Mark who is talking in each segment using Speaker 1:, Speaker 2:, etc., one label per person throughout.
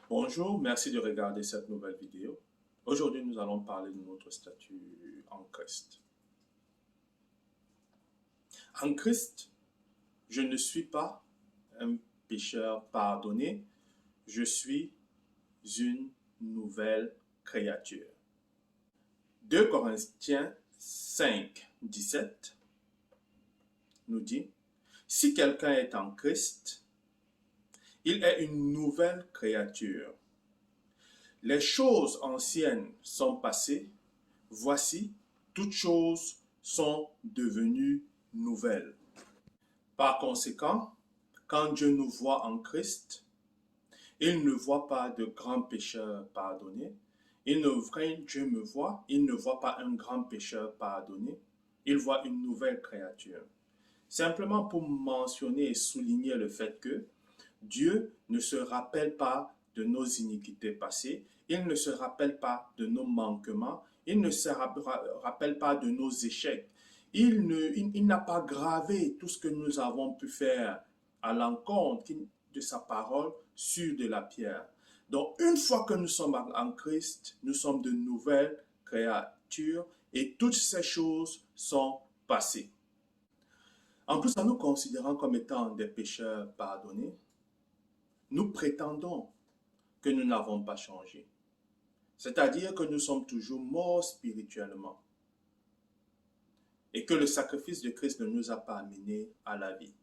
Speaker 1: Bonjour, merci de regarder cette nouvelle vidéo. Aujourd'hui, nous allons parler de notre statut en Christ. En Christ, je ne suis pas un pécheur pardonné, je suis une nouvelle créature. 2 Corinthiens 5, 17 nous dit, « Si quelqu'un est en Christ, il est une nouvelle créature. Les choses anciennes sont passées, voici, toutes choses sont devenues nouvelles. » Par conséquent, quand Dieu nous voit en Christ, il ne voit pas de grands pécheurs pardonnés. Dieu me voit, il ne voit pas un grand pécheur pardonné, il voit une nouvelle créature. Simplement pour mentionner et souligner le fait que Dieu ne se rappelle pas de nos iniquités passées, il ne se rappelle pas de nos manquements, il ne se rappelle pas de nos échecs. Il n'a pas gravé tout ce que nous avons pu faire à l'encontre de sa parole sur de la pierre. Donc, une fois que nous sommes en Christ, nous sommes de nouvelles créatures et toutes ces choses sont passées. En plus, en nous considérant comme étant des pécheurs pardonnés, nous prétendons que nous n'avons pas changé. C'est-à-dire que nous sommes toujours morts spirituellement et que le sacrifice de Christ ne nous a pas amenés à la vie.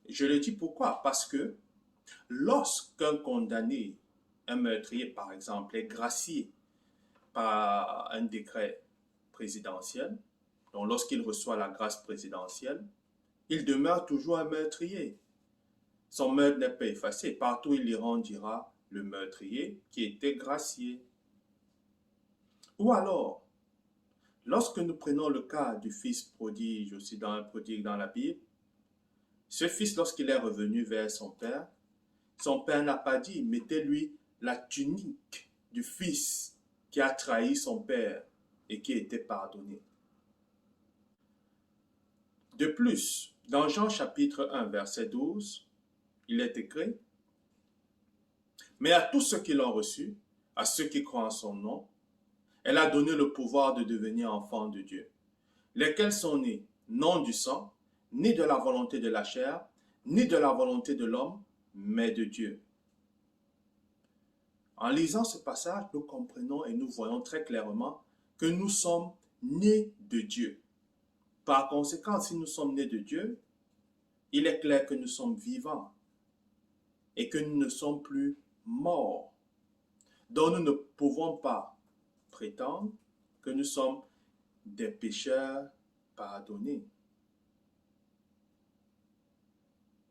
Speaker 1: Je le dis pourquoi? Parce que lorsqu'un condamné, un meurtrier par exemple, est gracié par un décret présidentiel, donc lorsqu'il reçoit la grâce présidentielle, il demeure toujours un meurtrier. Son meurtre n'est pas effacé. Partout où il ira, on dira le meurtrier qui était gracié. Ou alors, lorsque nous prenons le cas du fils prodige, aussi dans un prodigue dans la Bible, ce fils, lorsqu'il est revenu vers son père n'a pas dit, mettez-lui la tunique du fils qui a trahi son père et qui était pardonné. De plus, dans Jean chapitre 1, verset 12, il est écrit, « Mais à tous ceux qui l'ont reçu, à ceux qui croient en son nom, elle a donné le pouvoir de devenir enfants de Dieu, lesquels sont nés non du sang, ni de la volonté de la chair, ni de la volonté de l'homme, mais de Dieu. » En lisant ce passage, nous comprenons et nous voyons très clairement que nous sommes nés de Dieu. Par conséquent, si nous sommes nés de Dieu, il est clair que nous sommes vivants et que nous ne sommes plus morts. Donc nous ne pouvons pas prétendre que nous sommes des pécheurs pardonnés,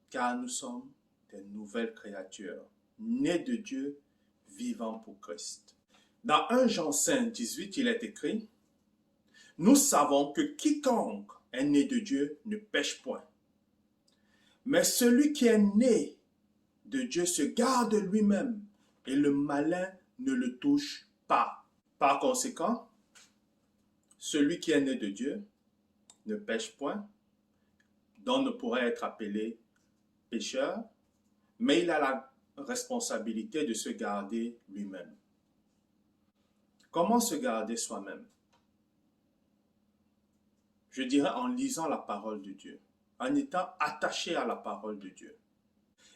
Speaker 1: car nous sommes des nouvelles créatures, nées de Dieu, vivant pour Christ. Dans 1 Jean 5, 18, il est écrit, « Nous savons que quiconque est né de Dieu ne pêche point. Mais celui qui est né de Dieu se garde lui-même et le malin ne le touche pas. » Par conséquent, celui qui est né de Dieu ne pêche point, donc ne pourrait être appelé pécheur, mais il a la responsabilité de se garder lui-même. Comment se garder soi-même? Je dirais en lisant la parole de Dieu, en étant attaché à la parole de Dieu.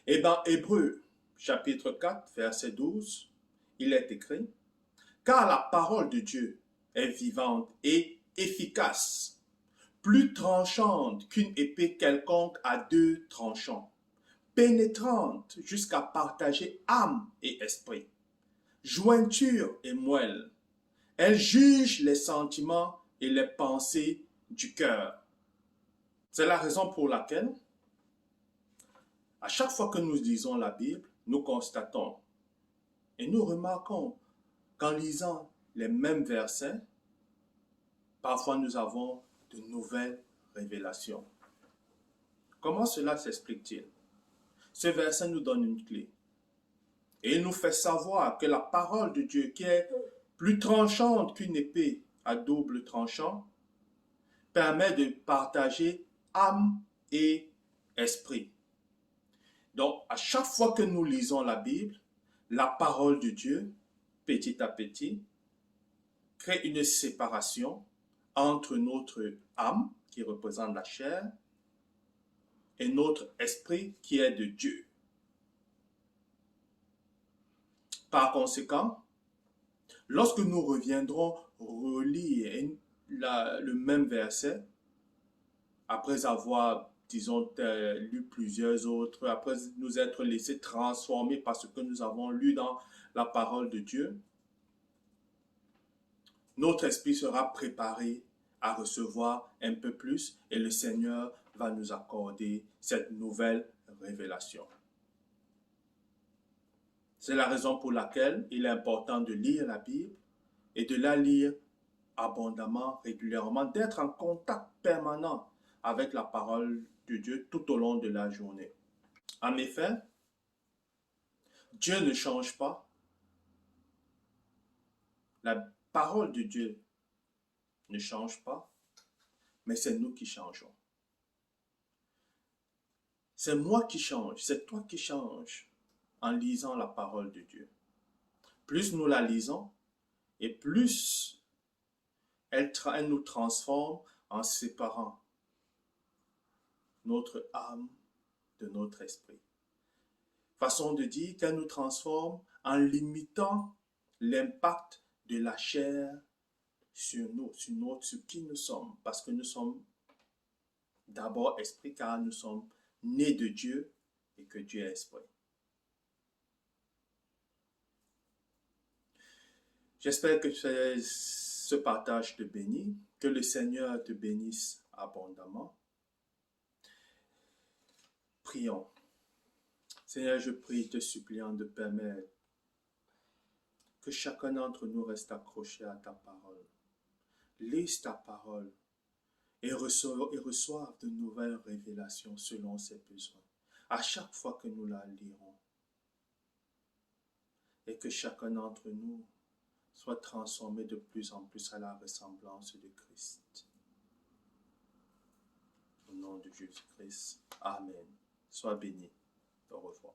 Speaker 1: Et dans Hébreux, chapitre 4, verset 12, il est écrit, « Car la parole de Dieu est vivante et efficace, plus tranchante qu'une épée quelconque à 2 tranchants, pénétrante jusqu'à partager âme et esprit, jointure et moelle. Elle juge les sentiments et les pensées du cœur. » C'est la raison pour laquelle, à chaque fois que nous lisons la Bible, nous constatons et nous remarquons qu'en lisant les mêmes versets, parfois nous avons de nouvelles révélations. Comment cela s'explique-t-il? Ce verset nous donne une clé. Et il nous fait savoir que la parole de Dieu, qui est plus tranchante qu'une épée à double tranchant, permet de partager âme et esprit. Donc, à chaque fois que nous lisons la Bible, la parole de Dieu, petit à petit, crée une séparation entre notre âme, qui représente la chair, et notre esprit, qui est de Dieu. Par conséquent, lorsque nous reviendrons relire le même verset, après avoir, disons, lu plusieurs autres, après nous être laissés transformer par ce que nous avons lu dans la parole de Dieu, notre esprit sera préparé à recevoir un peu plus et le Seigneur va nous accorder cette nouvelle révélation. C'est la raison pour laquelle il est important de lire la Bible et de la lire abondamment, régulièrement, d'être en contact permanent avec la parole de Dieu tout au long de la journée. En effet, Dieu ne change pas. La parole de Dieu ne change pas, mais c'est nous qui changeons. C'est moi qui change, c'est toi qui changes en lisant la parole de Dieu. Plus nous la lisons, et plus elle nous transforme en séparant notre âme de notre esprit. Façon de dire qu'elle nous transforme en limitant l'impact de la chair sur nous, sur qui nous sommes, parce que nous sommes d'abord esprit, car nous sommes nés de Dieu et que Dieu est esprit. J'espère que ce partage te bénit, que le Seigneur te bénisse abondamment. Prions. Seigneur, je prie, te suppliant de permettre que chacun d'entre nous reste accroché à ta parole. Lise ta parole et reçoive de nouvelles révélations selon ses besoins. À chaque fois que nous la lirons. Et que chacun d'entre nous soit transformé de plus en plus à la ressemblance de Christ. Au nom de Jésus-Christ. Amen. Sois béni. Au revoir.